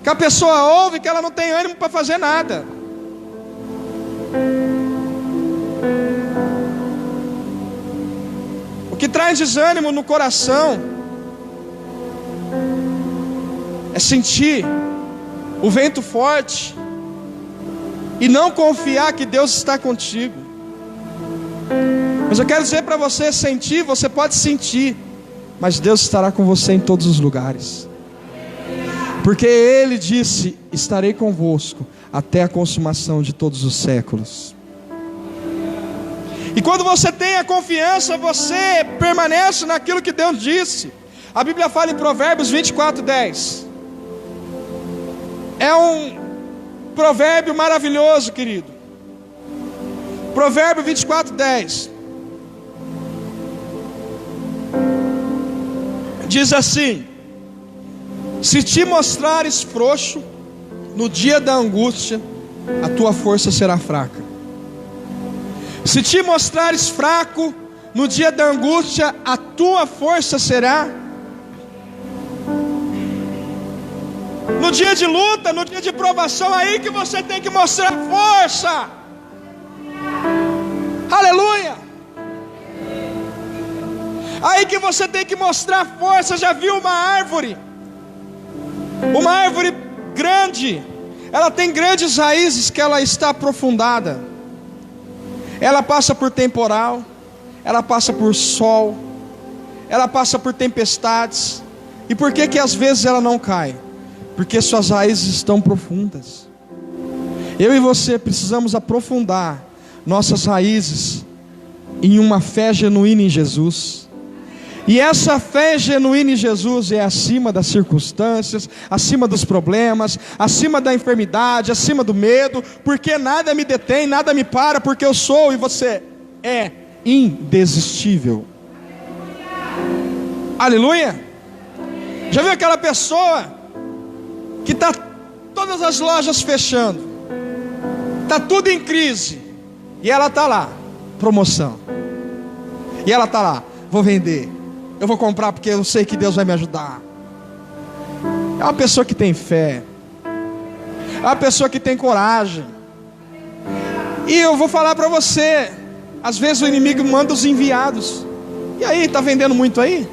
que a pessoa ouve que ela não tem ânimo para fazer nada. O que traz desânimo no coração é sentir o vento forte e não confiar que Deus está contigo. Mas eu quero dizer para você: sentir, você pode sentir, mas Deus estará com você em todos os lugares. Porque Ele disse: estarei convosco até a consumação de todos os séculos. E quando você tem a confiança, você permanece naquilo que Deus disse. A Bíblia fala em Provérbios 24:10. É um provérbio maravilhoso, querido. Provérbio 24:10 diz assim: se te mostrares frouxo no dia da angústia, a tua força será fraca. Se te mostrares fraco no dia da angústia, a tua força será. No dia de luta, no dia de provação, aí que você tem que mostrar força. Aleluia. Aí que você tem que mostrar força. Já viu uma árvore? Uma árvore grande, ela tem grandes raízes que ela está aprofundada. Ela passa por temporal, ela passa por sol, ela passa por tempestades. E por que às vezes ela não cai? Porque suas raízes estão profundas. Eu e você precisamos aprofundar nossas raízes em uma fé genuína em Jesus. E essa fé genuína em Jesus é acima das circunstâncias, acima dos problemas, acima da enfermidade, acima do medo, porque nada me detém, nada me para, porque eu sou e você é indesistível. Aleluia! Já viu aquela pessoa que está todas as lojas fechando, está tudo em crise, e ela está lá, promoção, e ela está lá, vou vender, eu vou comprar porque eu sei que Deus vai me ajudar. É uma pessoa que tem fé, é uma pessoa que tem coragem. E eu vou falar para você, às vezes o inimigo manda os enviados. E aí, está vendendo muito aí?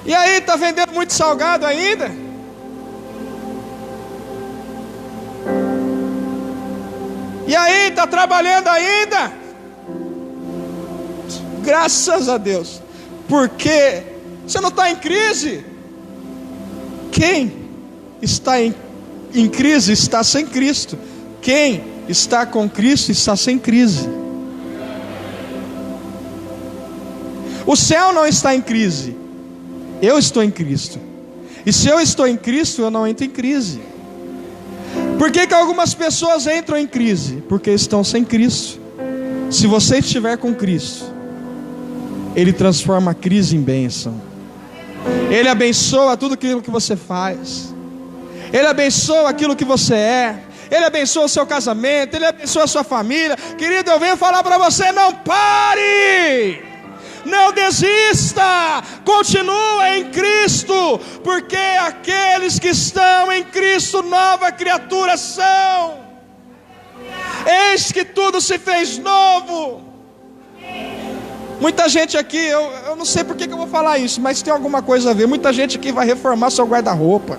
E aí, está vendendo muito salgado ainda? E aí, está trabalhando ainda? Graças a Deus. Porque você não está em crise. Quem está em crise está sem Cristo. Quem está com Cristo está sem crise. O céu não está em crise. Eu estou em Cristo. E se eu estou em Cristo, eu não entro em crise. Por que algumas pessoas entram em crise? Porque estão sem Cristo. Se você estiver com Cristo, Ele transforma a crise em bênção. Ele abençoa tudo aquilo que você faz. Ele abençoa aquilo que você é. Ele abençoa o seu casamento. Ele abençoa a sua família. Querido, eu venho falar para você: não pare, não desista, continua em Cristo, porque aqueles que estão em Cristo, nova criatura são. Eis que tudo se fez novo. Muita gente aqui, eu não sei porque que eu vou falar isso, mas tem alguma coisa a ver. Muita gente aqui vai reformar seu guarda-roupa.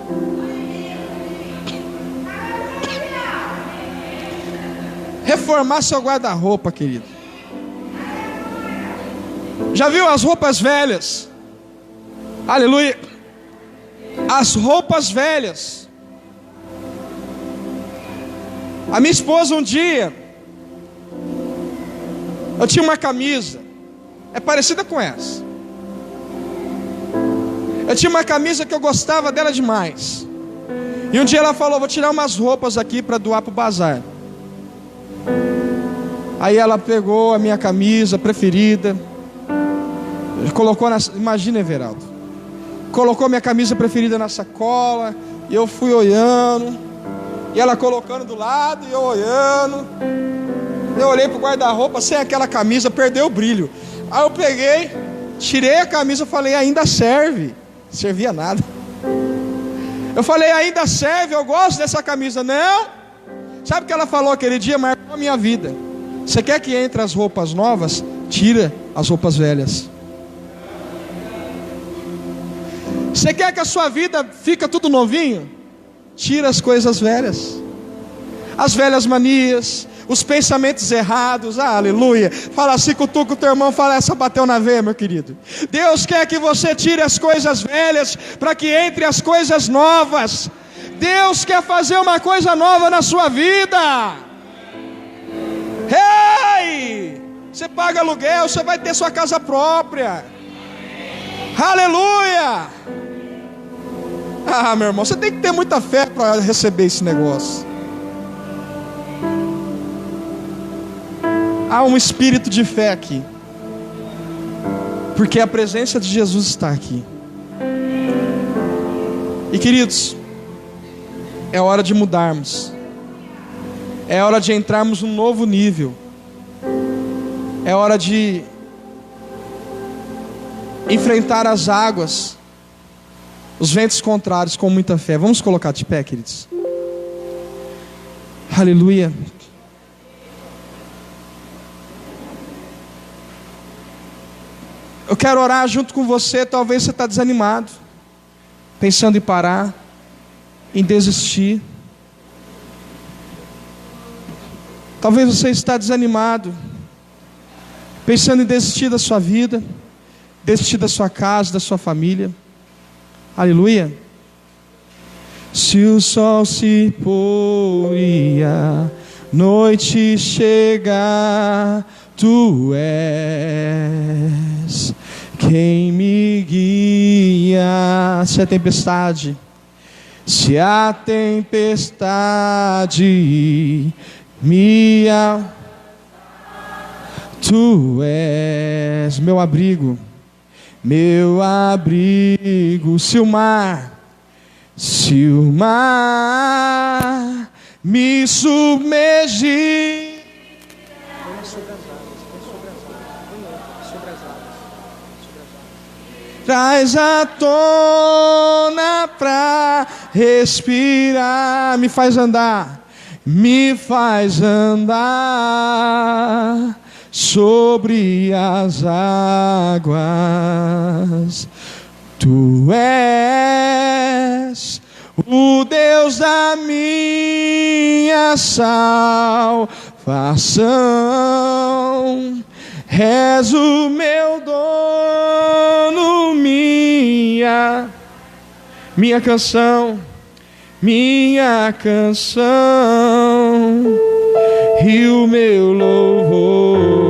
Reformar seu guarda-roupa, querido. Já viu as roupas velhas? Aleluia. As roupas velhas. A minha esposa um dia, eu tinha uma camisa, é parecida com essa. Eu tinha uma camisa que eu gostava dela demais. E um dia ela falou: vou tirar umas roupas aqui para doar para o bazar. Aí ela pegou a minha camisa preferida, colocou na... Imagina, Everaldo, colocou minha camisa preferida na sacola. E eu fui olhando, e ela colocando do lado, e eu olhando. Eu olhei para o guarda-roupa, sem aquela camisa, perdeu o brilho. Aí eu peguei, tirei a camisa, falei: ainda serve. Servia nada. Eu falei: ainda serve, eu gosto dessa camisa. Não. Sabe o que ela falou aquele dia? Marcou a minha vida. Você quer que entre as roupas novas? Tira as roupas velhas. Você quer que a sua vida fique tudo novinho? Tira as coisas velhas. As velhas manias, os pensamentos errados. Aleluia. Fala assim, cutuca o teu irmão, fala: essa bateu na veia, meu querido. Deus quer que você tire as coisas velhas para que entre as coisas novas. Deus quer fazer uma coisa nova na sua vida. Ei! Você paga aluguel, você vai ter sua casa própria. Aleluia! Meu irmão, você tem que ter muita fé para receber esse negócio. Há um espírito de fé aqui, porque a presença de Jesus está aqui. E queridos, é hora de mudarmos. É hora de entrarmos num novo nível. É hora de enfrentar as águas, os ventos contrários com muita fé. Vamos colocar de pé, queridos. Aleluia. Eu quero orar junto com você. Talvez você está desanimado, pensando em parar, em desistir. Talvez você está desanimado, pensando em desistir da sua vida, desistir da sua casa, da sua família. Aleluia. Se o sol se pôr e a noite chegar, tu és quem me guia. Se a tempestade tu és meu abrigo, se o mar me submergir, traz à tona pra respirar, me faz andar sobre as águas. Tu és o Deus da minha salvação, és o meu dono, minha canção e o meu louvor.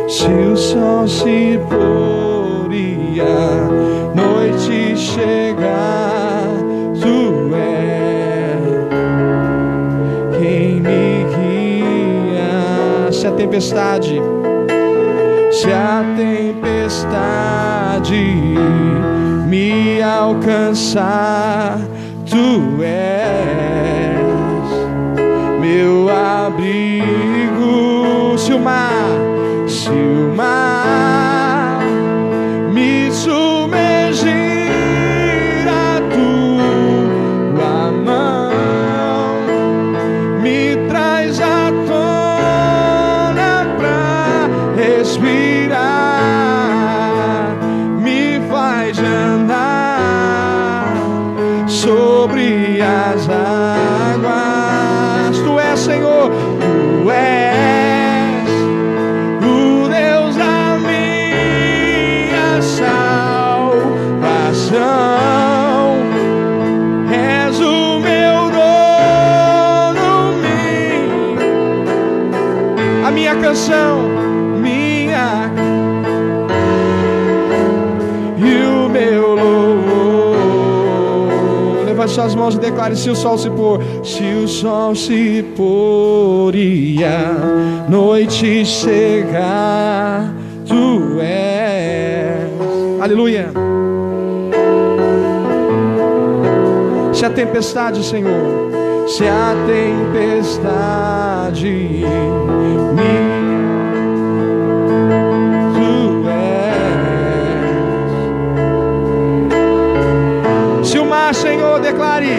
Se o sol se pôr e a noite chegar, tu és quem me guia. Se a tempestade me alcançar, tu és meu abrigo. Se o mar me submergir, a tua mão me traz à tona pra respirar, me faz andar sobre as águas. Tu és, Senhor, tu és o Deus da minha salvação, és o meu dono, a minha canção, e o meu louvor. Levante suas mãos e declare: se o sol se pôr e a noite chegar, tu és. Aleluia. Se a tempestade, Senhor, se a tempestade tu és. Se o mar, Senhor, declare: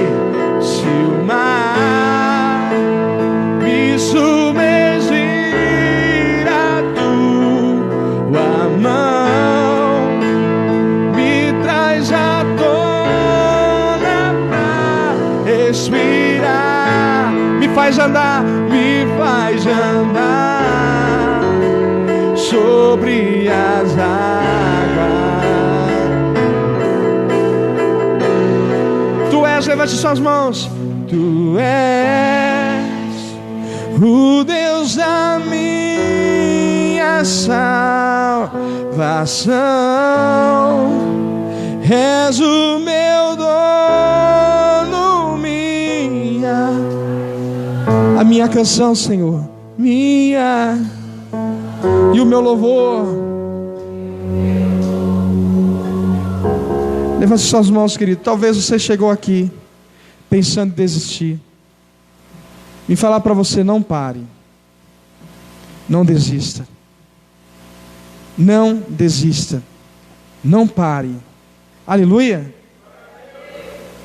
se o mar me submergir, a tua mão me traz à tona pra respirar, me faz andar sobre as águas. Tu és, levante suas mãos, tu és o Deus da minha salvação, és o meu dono, a minha canção, Senhor, e o meu louvor. Levante suas mãos, querido. Talvez você chegou aqui pensando em desistir. Me falar para você: não pare, não desista, não desista, não pare. Aleluia.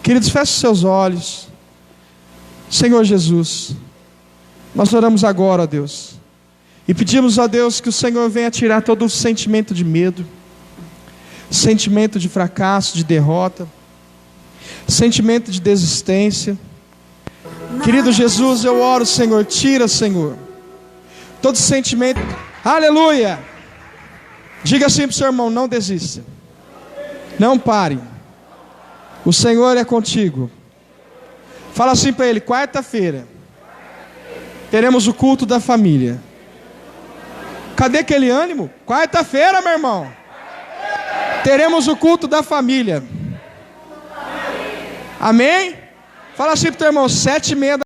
Queridos, feche seus olhos. Senhor Jesus, nós oramos agora, ó Deus, e pedimos, ó Deus, que o Senhor venha tirar todo o sentimento de medo, sentimento de fracasso, de derrota. sentimento de desistência. Querido Jesus, eu oro, Senhor, tira, Senhor, todo sentimento. Aleluia! Diga assim para o seu irmão: não desista, não pare, o Senhor é contigo. Fala assim para ele: quarta-feira teremos o culto da família. Cadê aquele ânimo? Quarta-feira, meu irmão, teremos o culto da família. Amém? Fala assim para o teu irmão: 7h30